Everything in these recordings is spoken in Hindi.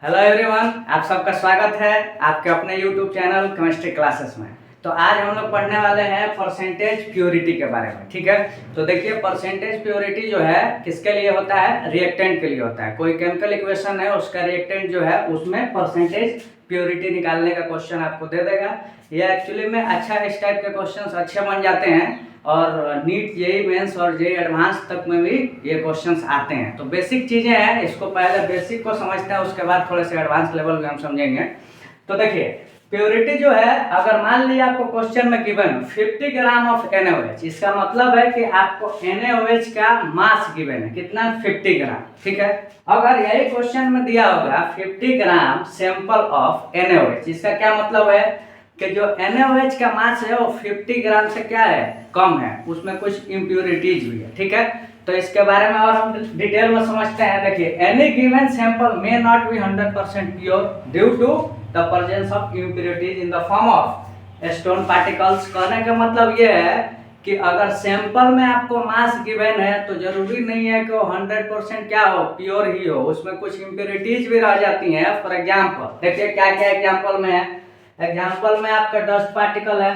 हेलो एवरीवन, आप सबका स्वागत है आपके अपने यूट्यूब चैनल केमिस्ट्री क्लासेस में। तो आज हम लोग पढ़ने वाले हैं परसेंटेज प्योरिटी के बारे में। ठीक है, तो देखिए परसेंटेज प्योरिटी जो है किसके लिए होता है? रिएक्टेंट के लिए होता है। कोई केमिकल इक्वेशन है, उसका रिएक्टेंट जो है उसमें परसेंटेज प्योरिटी निकालने का क्वेश्चन आपको दे देगा। ये एक्चुअली में अच्छा इस टाइप के क्वेश्चन अच्छे बन जाते हैं और नीट जेई मेंस और जेई एडवांस तक में भी ये क्वेश्चंस आते हैं। तो बेसिक चीज़ें हैं, इसको पहले बेसिक को समझते हैं, उसके बाद थोड़े से एडवांस लेवल में हम समझेंगे। तो देखिए प्योरिटी जो है, अगर मान लिया आपको क्वेश्चन में गिवन 50 ग्राम ऑफ NaOH, इसका मतलब है कि आपको NaOH का मास गिवन है कितना? 50 ग्राम। ठीक है, अगर यही क्वेश्चन में दिया होगा 50 ग्राम सैंपल ऑफ NaOH, इसका क्या मतलब है कि जो NaOH का मास है वो 50 ग्राम से क्या है? कम है, उसमें कुछ इम्प्योरिटीज भी है। ठीक है, तो इसके बारे में और हम डिटेल में समझते हैं। देखिए, any given sample may not be 100% pure due to the presence of impurities in the form of stone particles. कहने का मतलब ये है कि अगर सैंपल में आपको मास गिवन है तो जरूरी नहीं है कि वो 100% क्या हो? प्योर ही हो, उसमें कुछ इम्प्योरिटीज भी रह जाती हैं। फॉर एग्जाम्पल देखिए क्या क्या एग्जाम्पल में है। एग्जाम्पल में आपका डस्ट पार्टिकल है,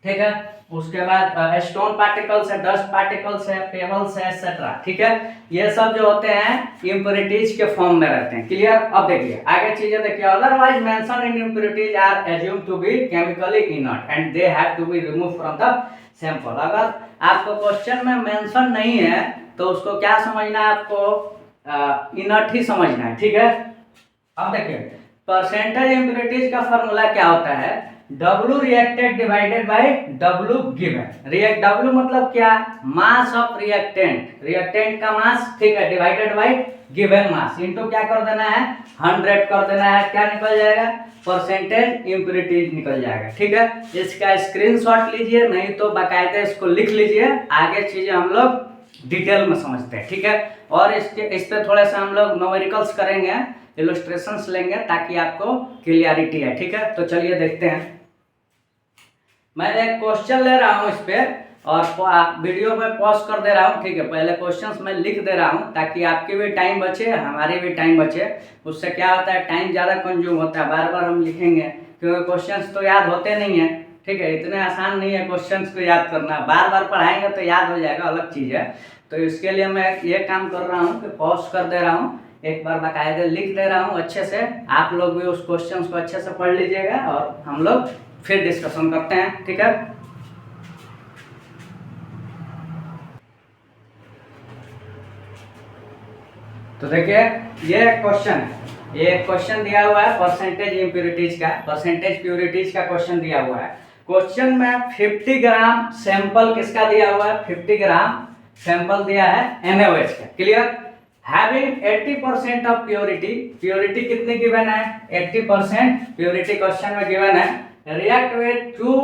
ठीक है, उसके बाद स्टोन पार्टिकल्स है, डस्ट पार्टिकल्स है, पेबल्स है, एक्सेट्रा। ठीक है, ये सब जो होते हैं इम्प्योरिटीज के फॉर्म में रहते हैं। क्लियर? अब देखिए आगे चीजें देखिए। Otherwise mention in impurities are assumed to be chemically inert and they have to be remove from the sample. अगर आपको क्वेश्चन में मेंशन नहीं है तो उसको क्या समझना है? आपको इनर्ट ही समझना है। ठीक है, अब देखिए परसेंटेज इम्प्योरिटीज का फॉर्मूला क्या होता है? W reacted divided by W given. W मतलब क्या? मास ऑफ रिएक्टेंट, रिएक्टेंट का मास, ठीक है, divided by given mass, into क्या कर देना है? 100 कर देना है। क्या निकल जाएगा? परसेंटेज इम्प्योरिटीज निकल जाएगा। ठीक है, इसका स्क्रीनशॉट लीजिए, नहीं तो बाकायदे इसको लिख लीजिए। आगे चीजें हम लोग डिटेल में समझते हैं। ठीक है, और इस पे थोड़े से हम लोग न्यूमेरिकल्स करेंगे, इलस्ट्रेशंस लेंगे ताकि आपको क्लियरिटी है। ठीक है, तो चलिए देखते हैं। मैं एक क्वेश्चन ले रहा हूँ इस पे और वीडियो में पॉज कर दे रहा हूँ। ठीक है, पहले क्वेश्चंस मैं लिख दे रहा हूँ ताकि आपकी भी टाइम बचे, हमारी भी टाइम बचे। उससे क्या होता है, टाइम ज़्यादा कंज्यूम होता है, बार बार हम लिखेंगे क्योंकि क्वेश्चंस तो याद होते नहीं है। ठीक है, इतने आसान नहीं है क्वेश्चंस को याद करना, बार बार पढ़ाएंगे तो याद हो जाएगा, अलग चीज़ है। तो इसके लिए मैं ये काम कर रहा हूँ कि पॉज कर दे रहा हूँ, एक बार बाकायदे लिख दे रहा हूँ अच्छे से। आप लोग भी उस क्वेश्चंस को अच्छे से पढ़ लीजिएगा और हम लोग फिर डिस्कशन करते हैं। ठीक है, तो देखिए ये क्वेश्चन है, ये क्वेश्चन दिया हुआ है परसेंटेज इम्प्योरिटीज का, परसेंटेज प्योरिटीज का क्वेश्चन दिया हुआ है। क्वेश्चन में 50 ग्राम सैंपल किसका दिया हुआ है? 50 ग्राम सैंपल दिया है NaOH का। Clear? Having 80% of purity, purity कितनी गिवन है? 80% प्योरिटी क्वेश्चन में गिवन है। रिएक्ट विद 2,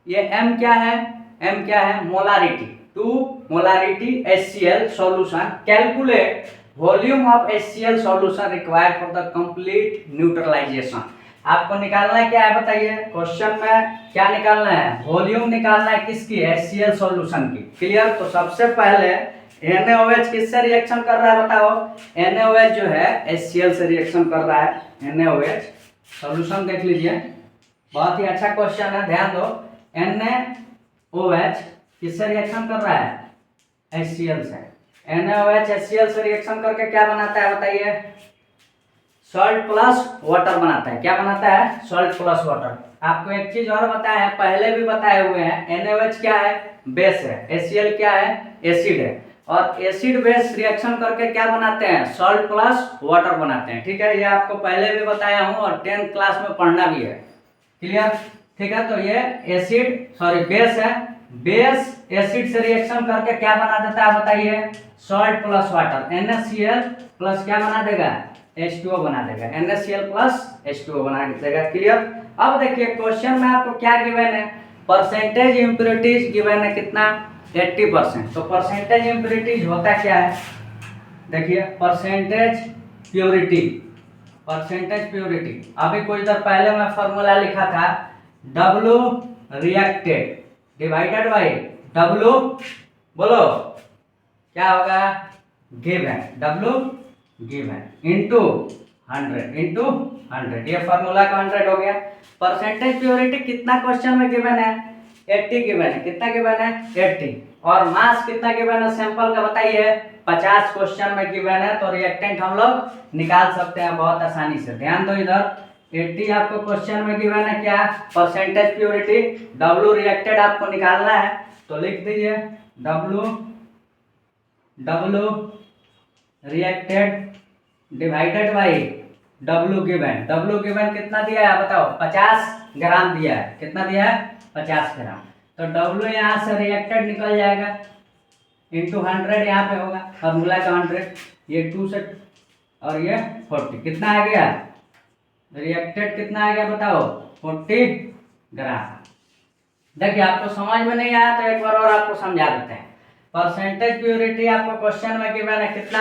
ये M क्या है? M क्या है? Molarity, 2 molarity HCl solution. Calculate volume of HCl solution required for the complete neutralization. आपको निकालना है क्या है बताइए? क्वेश्चन में क्या निकालना है? वॉल्यूम निकालना है किसकी? HCl सॉल्यूशन की। क्लियर? तो सबसे पहले NaOH किससे रिएक्शन कर रहा है बताओ? NaOH जो है HCl से रिएक्शन कर रहा है। NaOH सॉल्यूशन देख लीजिए, बहुत ही अच्छा क्वेश्चन है, ध्यान दो। NaOH किससे रिएक्शन कर रहा है? HCl से। NaOH HCl से रिएक्शन करके क्या बनाता है बताइए? सॉल्ट प्लस वाटर बनाता है। क्या बनाता है? Salt plus water. आपको एक चीज और बताया है, पहले भी बताए हुए हैं, NaOH क्या है? बेस है, HCl क्या है? एसिड है। और एसिड बेस रिएक्शन करके क्या बनाते हैं? सॉल्ट प्लस वाटर बनाते हैं। ठीक है, ये आपको पहले भी बताया हूँ और 10th क्लास में पढ़ना भी है। क्लियर? ठीक है, तो ये बेस है, बेस एसिड से रिएक्शन करके क्या बना देता है बताइए? Salt plus water, NaCl plus क्या बना देगा? H2O बना देगा। NaCl प्लस H2O बना देगा। क्लियर? अब देखिए क्वेश्चन में आपको क्या गिवन है? परसेंटेज इम्प्योरिटीज गिवन है कितना? 80%। तो परसेंटेज इम्प्योरिटीज होता क्या है? देखिए परसेंटेज प्योरिटी, परसेंटेज प्योरिटी अभी कुछ देर पहले मैं फॉर्मूला लिखा था, W reacted divided by W, बोलो क्या होगा? Given, W given into 100 into 100, ये फार्मूला का 100 हो गया। परसेंटेज प्योरिटी कितना क्वेश्चन में गिवन है? 80 गिवन है। कितना गिवन है? 80। और मास कितना गिवन है सैंपल का बताइए? 50 क्वेश्चन में गिवन है। तो रिएक्टेंट हम लोग निकाल सकते हैं बहुत आसानी से। ध्यान दो इधर, 80 आपको क्वेश्चन में गिवन है क्या? Percentage purity. W रिएक्टेड आपको निकालना है, तो लिख दीजिए W reacted divided by W given. W given कितना दिया है बताओ? 50 ग्राम दिया है। कितना दिया है? 50 ग्राम। तो W यहाँ से रिएक्टेड निकल जाएगा, इंटू 100 यहाँ पे होगा, फार्मूला का 100, ये 2 से और ये 40, कितना आ गया? रिएक्टेड कितना आ गया बताओ? 40 ग्राम। देखिए आपको समझ में नहीं आया तो एक बार और आपको समझा देते हैं। परसेंटेज प्योरिटी आपको क्वेश्चन में गिवन है कितना?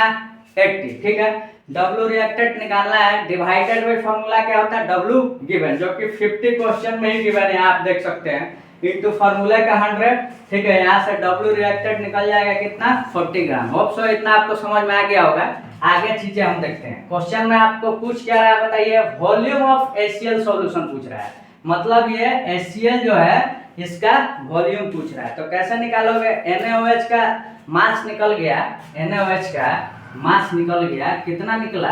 80, ठीक है। W रिएक्टेड निकालना है, डिवाइडेड बाई फार्मूला क्या होता है? W गिवन, जो कि 50 क्वेश्चन में ही गिवन है, आप देख सकते हैं, इंटू फार्मूला का 100, ठीक है। यहाँ से W रिएक्टेड निकल जाएगा कितना? 40 ग्राम। होप सो इतना आपको समझ में आ गया होगा। आगे चीजें हम देखते हैं। क्वेश्चन में आपको पूछ क्या रहा है बताइए? वॉल्यूम ऑफ HCl सॉल्यूशन पूछ रहा है। मतलब ये HCl जो है इसका वॉल्यूम पूछ रहा है। तो कैसे निकालोगे? NaOH का मास निकल गया, NaOH का मास निकल गया, कितना निकला?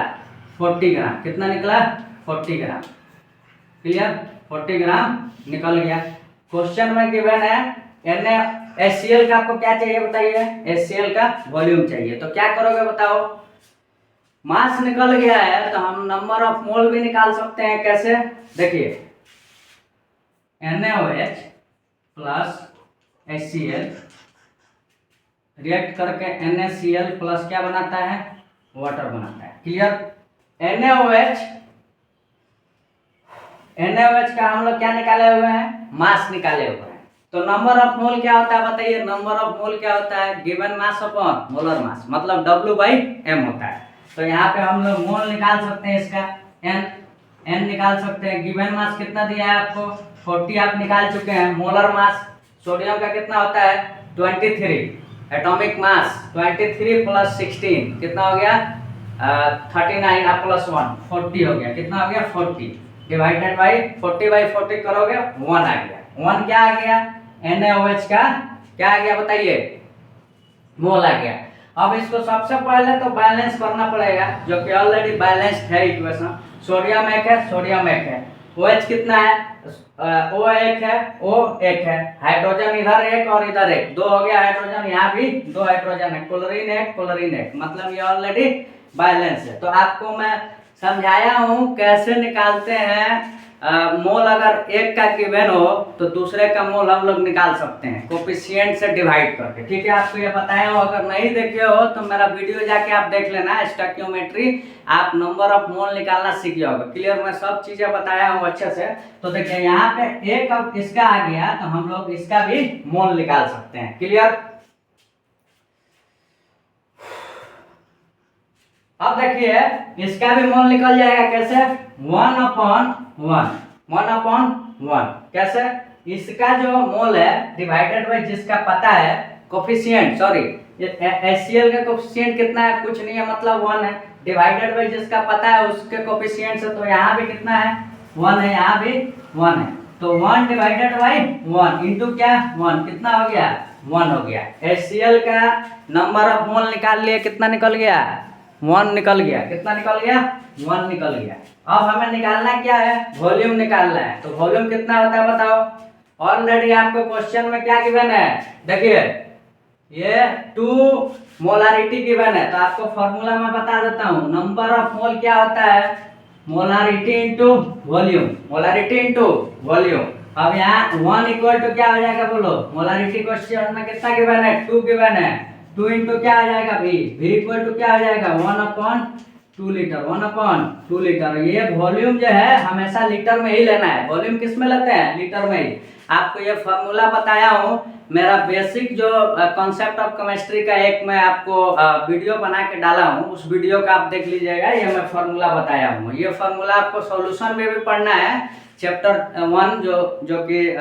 40 ग्राम। कितना निकला? 40 ग्राम। क्लियर? 40 ग्राम निकल गया। क्वेश्चन में गिवन है HCl का आपको क्या चाहिए बताइए? HCl का वॉल्यूम चाहिए। तो क्या करोगे बताओ? मास निकल गया है तो हम नंबर ऑफ मोल भी निकाल सकते हैं। कैसे? देखिए, NaOH प्लस HCl रिएक्ट करके NaCl प्लस क्या बनाता है? वाटर बनाता है। क्लियर? NaOH का हम लोग क्या निकाले हुए हैं? मास निकाले हुए हैं। तो नंबर ऑफ मोल क्या होता है बताइए? नंबर ऑफ मोल क्या होता है? गिवन मास अपॉन मोलर मास, मतलब W/m होता है। तो यहाँ पे हम लोग मोल निकाल सकते हैं, इसका n निकाल सकते हैं। गिवन मास कितना दिया है आपको? 40 आप निकाल चुके हैं। मोलर मास सोडियम का कितना होता है? 23। एटॉमिक मास 23 प्लस 16 कितना हो गया? 39 प्लस 1 40 हो गया। कितना हो गया? 40 डिवाइडेड बाई 40/40 करोगे 1 आ गया। 1 क्या आ गया? NaOH का क्या आ गया बताइए? मोल आ गया। अब इसको सबसे पहले तो बैलेंस करना पड़ेगा, जो कि ऑलरेडी बैलेंस्ड है इक्वेशन। सोडियम 1 है, सोडियम 1 है। OH कितना है? O 1 है, O 1 है। हाइड्रोजन इधर 1 और इधर 1, 2 हो गया हाइड्रोजन। यहाँ भी 2 हाइड्रोजन है। क्लोरीन 1, क्लोरीन 1, मतलब ये ऑलरेडी बैलेंस है। तो आपको मैं समझाया हूँ कैसे निकालते हैं। मोल अगर एक का गिवन हो तो दूसरे का मोल हम लोग निकाल सकते हैं कोफिशिएंट से डिवाइड करके। ठीक है, आपको ये बताया हो। अगर नहीं देखे हो तो मेरा वीडियो जाके आप देख लेना, स्टोइकियोमेट्री, आप नंबर ऑफ मोल निकालना सीख जाओगे। क्लियर? मैं सब चीजें बताया हूँ अच्छे से। तो देखिए यहाँ पे एक अब इसका आ गया तो हम लोग इसका भी मोल निकाल सकते हैं। क्लियर? अब देखिए इसका भी मोल निकल जाएगा। कैसे? 1/1 कैसे? इसका जो मोल है डिवाइडेड बाई जिसका पता है कोफिशिएंट, सॉरी HCl का कोफिशिएंट कितना है? कुछ नहीं है, मतलब 1 है। डिवाइडेड बाई जिसका पता है उसके कोफिशिएंट से, तो यहाँ भी कितना है? 1 है, यहाँ भी 1 है। तो 1 डिवाइडेड बाई 1 इंटू क्या? 1, कितना हो गया? 1 हो गया। HCl का नंबर ऑफ मोल निकाल लिए, कितना निकल गया? 1 निकल गया। कितना निकल गया? 1 निकल गया। अब हमें निकालना क्या है? वॉल्यूम निकालना है। तो वॉल्यूम कितना होता है बताओ? ऑलरेडी आपको क्वेश्चन में क्या गिवन है? देखिए ये 2 मोलारिटी गिवन है। तो आपको फॉर्मूला में बता देता हूँ। नंबर ऑफ मोल क्या होता है? Molarity into volume, molarity into volume. अब यहाँ 1 इक्वल टू क्या हो जाएगा बोलो? मोलारिटी क्वेश्चन में कितना गिवन है? 2 गिवन है। 2 इंटू क्या आ जाएगा? V इक्वल टू क्या आ जाएगा? 1/2 लीटर, 1/2 लीटर। ये वॉल्यूम जो है हमेशा लीटर में ही लेना है। वॉल्यूम किस में लेते हैं? लीटर में ही। आपको ये फॉर्मूला बताया हूँ। मेरा बेसिक जो कॉन्सेप्ट ऑफ केमिस्ट्री का एक मैं आपको वीडियो बना के डाला हूँ, उस वीडियो का आप देख लीजिएगा। ये मैं फॉर्मूला बताया हूँ। ये फॉर्मूला आपको सॉल्यूशन में भी पढ़ना है, चैप्टर 1 जो कि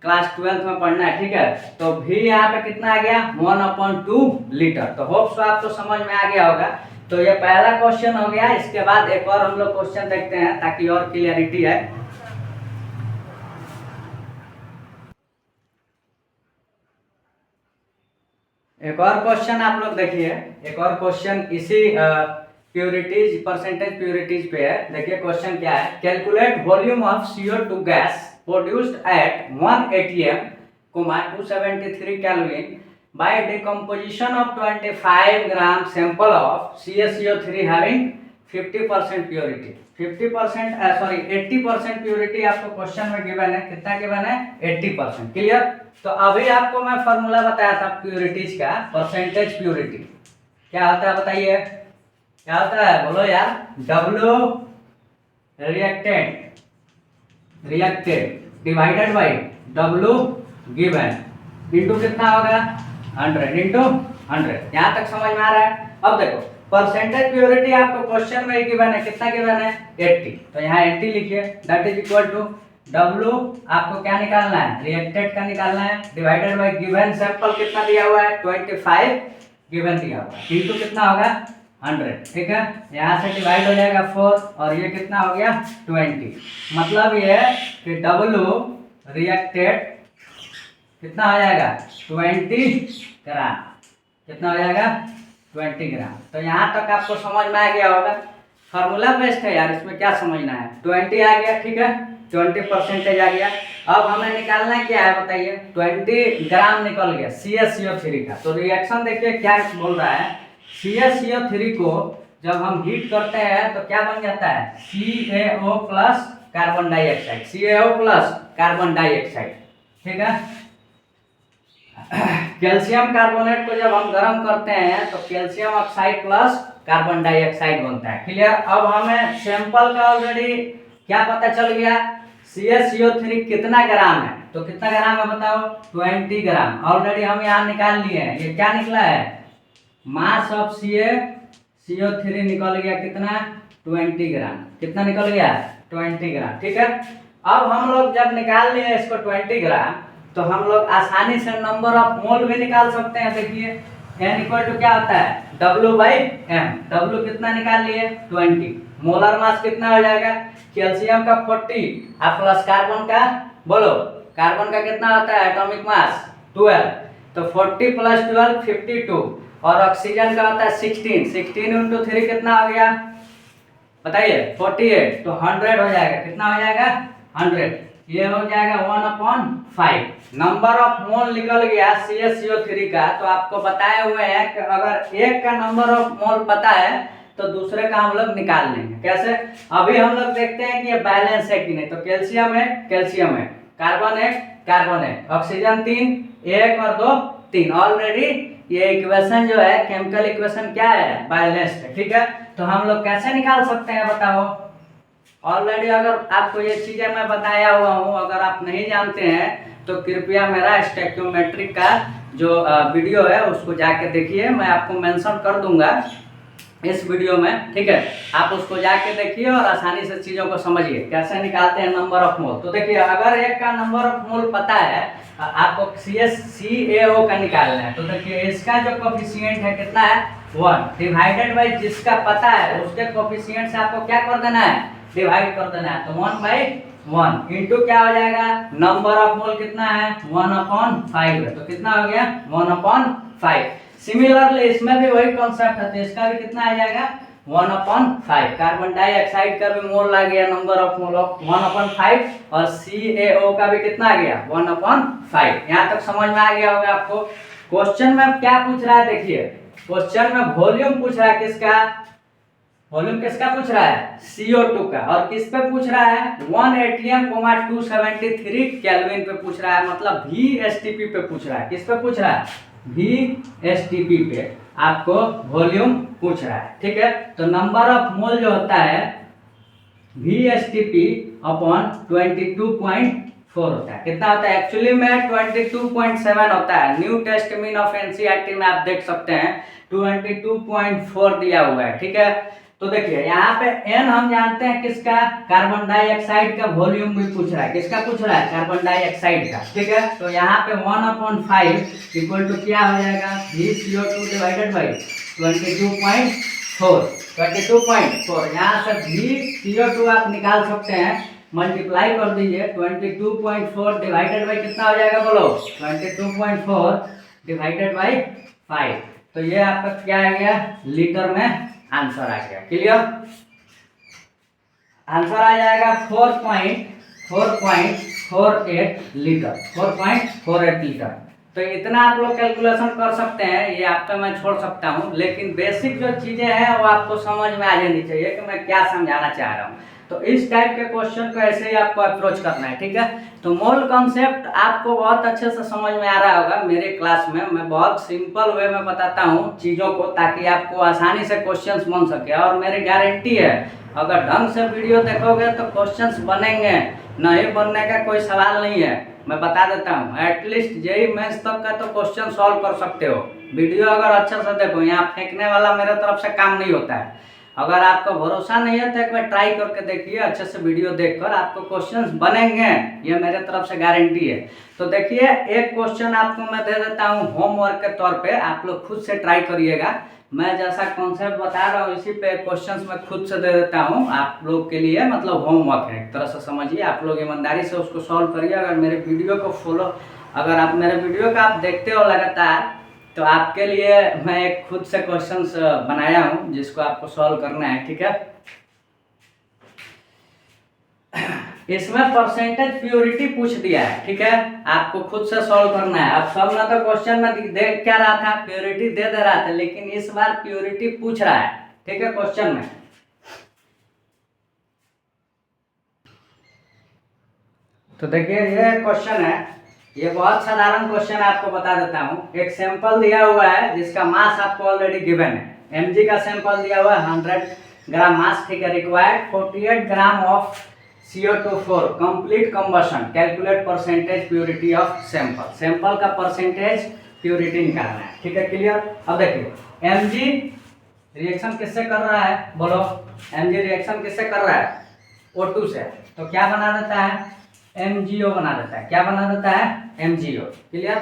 क्लास 12th में पढ़ना है। ठीक है, तो भी यहाँ पे कितना आ गया? 1/2 लीटर। तो होप सो आपको समझ में आ गया होगा। तो ये पहला क्वेश्चन हो गया। इसके बाद एक और हम लोग क्वेश्चन देखते हैं ताकि और क्लियरिटी है। एक और क्वेश्चन आप लोग देखिए, एक और क्वेश्चन इसी प्योरिटीज परसेंटेज प्योरिटीज पे है। देखिए क्वेश्चन क्या है, calculate volume of CO2 gas produced at 1 atm, 273 Kelvin by decomposition of 25 gram sample of CaCO3 having 50% purity. 50% sorry 80% purity आपको क्वेश्चन में गिवन है। कितना गिवन है? 80%। क्लियर? तो अभी आपको मैं फॉर्मूला बताया था प्योरिटीज का, परसेंटेज प्योरिटी क्या होता है बताइए, क्या होता है बोलो यार? W reacted divided by W given into कितना होगा? 100 इंटू 100। यहाँ तक समझ में आ रहा है? अब देखो परसेंटेज प्योरिटी आपको क्वेश्चन में गिवन है, कितना गिवन है? 80। तो यहाँ 80 लिखिए, that is equal to W आपको क्या निकालना है? रिएक्टेड का निकालना है, डिवाइडेड बाय गिवन सैंपल कितना दिया हुआ है? 25 गिवन दिया हुआ है, इंटू कितना होगा? 100। ठीक है, यहाँ से डिवाइड हो जाएगा 4 और ये कितना हो गया? 20। मतलब ये है कि W रिएक्टेड कितना हो जाएगा? 20 ग्राम। कितना हो जाएगा? 20 ग्राम। तो यहाँ तक आपको समझ में आ गया होगा। फार्मूला बेस्ट है यार, इसमें क्या समझना है? 20 आ गया, ठीक है, 20% आ गया। अब हमें निकालना क्या है बताइए? 20 ग्राम निकल गया CaCO3 का। तो रिएक्शन देखिए क्या बोल रहा है, CaCO3 को जब हम हीट करते हैं तो क्या बन जाता है? CaO plus carbon dioxide, CaO plus carbon dioxide. ठीक है, कैल्शियम कार्बोनेट को जब हम गर्म करते हैं तो calcium oxide plus carbon dioxide बनता है। क्लियर? अब हमें सैंपल का ऑलरेडी क्या पता चल गया, CaCO3 कितना ग्राम है। तो कितना ग्राम है बताओ? 20 ग्राम। ऑलरेडी हम यहाँ निकाल लिए हैं। ये क्या निकला है? मास ऑफ CaCO3 निकल गया कितना? 20 ग्राम। कितना निकल गया? 20 ग्राम। ठीक है, अब हम लोग जब निकाल लिए इसको 20 ग्राम तो हम लोग आसानी से नंबर ऑफ मोल भी निकाल सकते हैं। देखिए n इक्वल टू क्या होता है? W/m। W कितना निकाल लिए? 20। मोलर मास कितना हो जाएगा? कैल्शियम का 40 और प्लस कार्बन का, बोलो कार्बन का कितना होता है एटॉमिक मास? 12। तो 40 प्लस 12 52 और ऑक्सीजन का होता है 16। 16 इंटू 3 कितना हो गया बताइए? 48। तो 100 हो जाएगा। कितना हो जाएगा? 100। ये हो जाएगा 1/5। नंबर ऑफ मोल निकल गया CaCO3 का। तो आपको बताए हुए हैं कि अगर एक का नंबर ऑफ मोल पता है तो दूसरे का हम लोग निकाल लेंगे। कैसे? अभी हम लोग देखते हैं कि ये बैलेंस है कि नहीं। तो कैल्शियम है, कैल्शियम है, कार्बन है, कार्बन है, ऑक्सीजन 3, 1 और 2 3। ऑलरेडी ये इक्वेशन जो है केमिकल इक्वेशन क्या है? बैलेंस्ड है। ठीक है, तो हम लोग कैसे निकाल सकते हैं बताओ? ऑलरेडी अगर आपको ये चीजें मैं बताया हुआ हूँ, अगर आप नहीं जानते हैं तो कृपया मेरा स्टोइकियोमेट्रिक का जो वीडियो है उसको जाके देखिए। मैं आपको मेंशन कर दूंगा इस वीडियो में। ठीक है, आप उसको जाके देखिए और आसानी से चीज़ों को समझिए कैसे निकालते हैं नंबर ऑफ मोल। तो देखिए अगर एक का नंबर ऑफ मोल पता है, आपको CaO का निकालना है। तो देखिए इसका जो कोफिशिएंट है कितना है? 1 डिवाइडेड बाई जिसका पता है उसके कोफिशिएंट से आपको क्या कर देना है? डिवाइड कर देना है। तो 1/1 इंटू क्या हो जाएगा? नंबर ऑफ मोल कितना है? 1/5 है। तो कितना हो गया? 1/5। सिमिलरली इसमें भी वही कॉन्सेप्ट है, तो इसका भी कितना आ जाएगा? 1/5। कार्बन डाइऑक्साइड का भी मोल आ गया, नंबर ऑफ मोल ऑफ 1/5 और CaO का भी कितना आ गया? 1/5। यहाँ तक समझ में आ गया होगा आपको। क्वेश्चन में क्या पूछ रहा है देखिए, क्वेश्चन में वॉल्यूम पूछ रहा है। किसका वॉल्यूम? किसका पूछ रहा है? CO2 का। और किस पे पूछ रहा है? 1 atm, 273 केल्विन पे पूछ रहा है। मतलब VSTP पे पूछ रहा है। किस पे पूछ रहा है? VSTP पे आपको वॉल्यूम पूछ रहा है। ठीक है, तो नंबर ऑफ मोल जो होता है VSTP अपॉन 22.4 होता है। कितना होता है? एक्चुअली में 22.7 होता है। New test mean of NCERT में आप देख सकते हैं 22.4 दिया हुआ है। ठीक है, तो देखिए यहाँ पे n हम जानते हैं किसका? कार्बन डाइऑक्साइड का वॉल्यूम भी पूछ रहा है। किसका पूछ रहा है? कार्बन डाइऑक्साइड का। ठीक है, तो यहाँ पे 1/5 इक्वल टू क्या हो जाएगा? VCO2 divided by 22.4 22.4। यहाँ से भी CO2 आप निकाल सकते हैं, मल्टीप्लाई कर दीजिए। 22.4 डिवाइडेड बाई कितना हो जाएगा बोलो? 22.4 डिवाइडेड बाई 5। तो ये आपका क्या आ गया? लीटर में आंसर आ गया। क्लियर? आंसर आ जाएगा 4.48 लीटर। 4.48 लीटर। तो इतना आप लोग कैलकुलेशन कर सकते हैं, ये आप पे मैं छोड़ सकता हूँ, लेकिन बेसिक जो चीज़ें हैं वो आपको समझ में आ जानी चाहिए कि मैं क्या समझाना चाह रहा हूँ। तो इस टाइप के क्वेश्चन को ऐसे ही आपको अप्रोच करना है, ठीक है। तो मोल कॉन्सेप्ट आपको बहुत अच्छे से समझ में आ रहा होगा। मेरे क्लास में मैं बहुत सिंपल वे में बताता हूँ चीज़ों को, ताकि आपको आसानी से क्वेश्चंस बन सके। और मेरी गारंटी है, अगर ढंग से वीडियो देखोगे तो क्वेश्चंस बनेंगे, नहीं बनने का कोई सवाल नहीं है। मैं बता देता हूँ, एटलीस्ट जेईई मेंस तक का तो क्वेश्चन सॉल्व कर सकते हो। वीडियो अगर अच्छे से देखो, यहाँ फेंकने वाला मेरे तरफ से काम नहीं होता है। अगर आपको भरोसा नहीं है तो एक बार ट्राई करके देखिए, अच्छे से वीडियो देखकर आपको क्वेश्चंस बनेंगे, ये मेरे तरफ से गारंटी है। तो देखिए, एक क्वेश्चन आपको मैं दे देता हूँ होमवर्क के तौर पे, आप लोग खुद से ट्राई करिएगा। मैं जैसा कॉन्सेप्ट बता रहा हूँ इसी पे क्वेश्चंस मैं खुद से दे देता हूँ आप लोग के लिए, मतलब होमवर्क है एक तरह से समझिए। आप लोग ईमानदारी से उसको सॉल्व करिए। अगर मेरे वीडियो को अगर आप मेरे वीडियो को आप देखते हो लगातार, तो आपके लिए मैं एक खुद से क्वेश्चंस बनाया हूँ जिसको आपको सॉल्व करना है, ठीक है। इसमें परसेंटेज प्योरिटी पूछ दिया है, ठीक है। आपको खुद से सॉल्व करना है। अब सब ना तो क्वेश्चन में देख क्या रहा था, प्योरिटी दे रहा था, लेकिन इस बार प्योरिटी पूछ रहा है, ठीक है, क्वेश्चन में। तो देखिए, ये क्वेश्चन है, ये बहुत साधारण क्वेश्चन आपको बता देता हूँ। एक सैंपल दिया हुआ है जिसका मास आपको ऑलरेडी गिवन है। mg का सैंपल दिया हुआ है 100 ग्राम मास, ठीक है। Required 48 gram of CO2 for complete combustion, calculate percentage purity of sample. Sample का परसेंटेज प्योरिटी निकालना है, ठीक है। क्लियर? अब देखिए, mg रिएक्शन किससे कर रहा है बोलो? mg रिएक्शन किससे कर रहा है? O2 से। तो क्या बना देता है? MgO बना देता है। क्या बना देता है? MgO। क्लियर?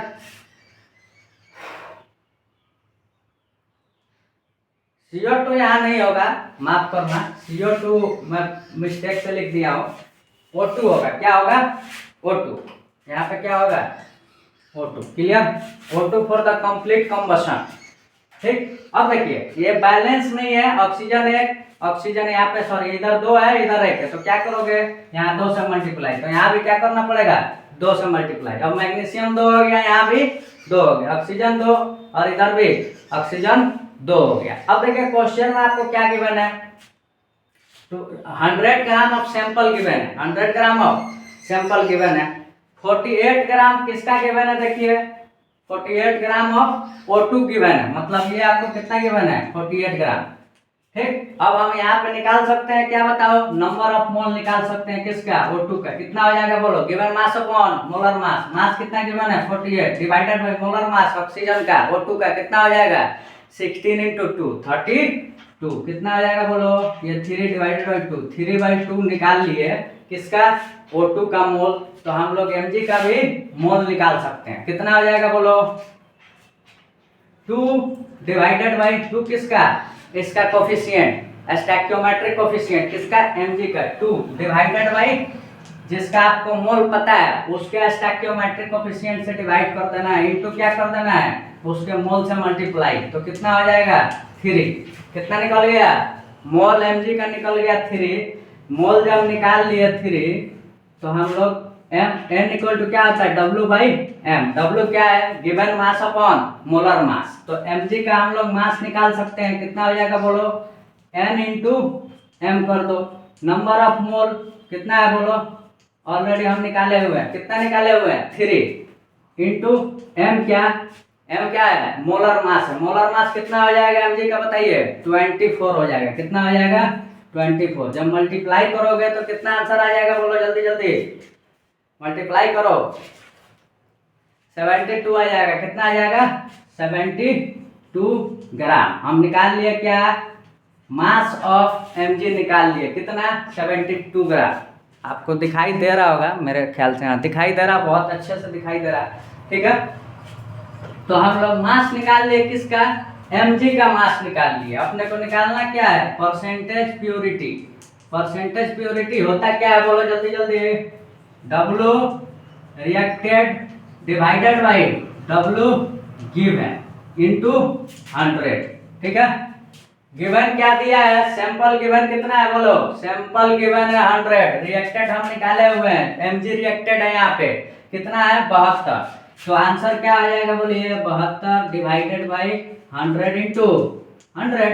CO2 यहाँ नहीं होगा, माफ करना, CO2 मैं मिस्टेक से लिख दिया हूँ, O2 होगा। क्या होगा? O2। यहाँ पे क्या होगा? O2। Clear? O2 for the complete combustion, ठीक। अब देखिए, ये बैलेंस नहीं है, ऑक्सीजन एक, ऑक्सीजन यहाँ पे, सॉरी, इधर 2 है, इधर 1 है। तो क्या करोगे? यहाँ 2 से मल्टीप्लाई, तो यहाँ भी क्या करना पड़ेगा? 2 से मल्टीप्लाई। अब मैग्नीशियम 2 हो गया, यहाँ भी 2 हो गया, ऑक्सीजन 2, और इधर भी ऑक्सीजन 2 हो गया। अब देखिए, क्वेश्चन में आपको क्या गिवन है? तो 100 ग्राम ऑफ सैंपल गिवन है, 100 ग्राम ऑफ सैंपल गिवन है। 48 ग्राम किसका गिवन है? देखिए, 48 ग्राम ऑफ O2 गिवन है, मतलब ये आपको कितना गिवन है? 48 ग्राम, ठीक। अब हम यहाँ पे निकाल सकते हैं, क्या बताओ? नंबर ऑफ मोल निकाल सकते हैं, किसका? O2 का। कितना हो जाएगा बोलो? Given mass upon molar mass. Mass कितना गिवन है? 48 divided by molar mass oxygen का, O2 का, कितना हो जाएगा? 16 × 2 32। कितना हो जाएगा बोलो? ये 3 डिवाइडेड बाई 2, 3/2 निकाल लिए, किसका? O2 का मोल। तो हम लोग Mg का भी मोल निकाल सकते हैं। कितना हो जाएगा बोलो? 2 डिवाइडेड बाई 2 किसका? इसका कोफिशिएंट, स्टैक्योमेट्रिक कोफिशिएंट किसका? Mg का। 2 डिवाइडेड बाई जिसका आपको मोल पता है उसके स्टैक्योमेट्रिक कोफिशिएंट से डिवाइड कर देना है, इनटू क्या कर देना है? उसके मोल से मल्टीप्लाई। तो कितना हो जाएगा? 3। कितना निकल गया? मोल Mg का निकल गया 3। मोल जब निकाल लिए 3, तो हम लोग n इक्वल टू क्या होता है? W/m। W क्या है? गिवन मास अपॉन मोलर मास। तो Mg का हम लोग मास निकाल सकते हैं, कितना हो जाएगा बोलो? n × m कर दो। नंबर ऑफ मोल कितना है बोलो? ऑलरेडी हम निकाले हुए हैं, कितना निकाले हुए हैं? 3 इंटू m, क्या? m क्या है? मोलर मास है। मोलर मास कितना हो जाएगा Mg का बताइए? 24 हो जाएगा। कितना हो जाएगा? 24। जब मल्टीप्लाई करोगे तो कितना आंसर आ जाएगा बोलो? जल्दी जल्दी मल्टीप्लाई करो, 72 आ जाएगा। कितना आ जाएगा? 72 ग्राम। हम निकाल लिए क्या? मास ऑफ Mg निकाल लिए, कितना? 72 ग्राम। आपको दिखाई दे रहा होगा मेरे ख्याल से, हाँ दिखाई दे रहा, बहुत अच्छे से दिखाई दे रहा, ठीक है। तो हम लोग मास निकाल लिए किसका? mg का मास निकाल लिए। अपने को निकालना क्या है, परसेंटेज प्योरिटी। परसेंटेज प्योरिटी होता क्या है, बोलो जल्दी जल्दी। W reacted divided by W given into 100। ठीक है, गिवन क्या दिया है, सैंपल गिवन कितना है बोलो, सैंपल गिवन है 100, रिएक्टेड हम निकाले हुए हैं, mg रिएक्टेड है यहाँ पे, कितना है 72। तो आंसर क्या आ जाएगा बोलिए, 72 डिवाइडेड बाई 100 इंटू 100।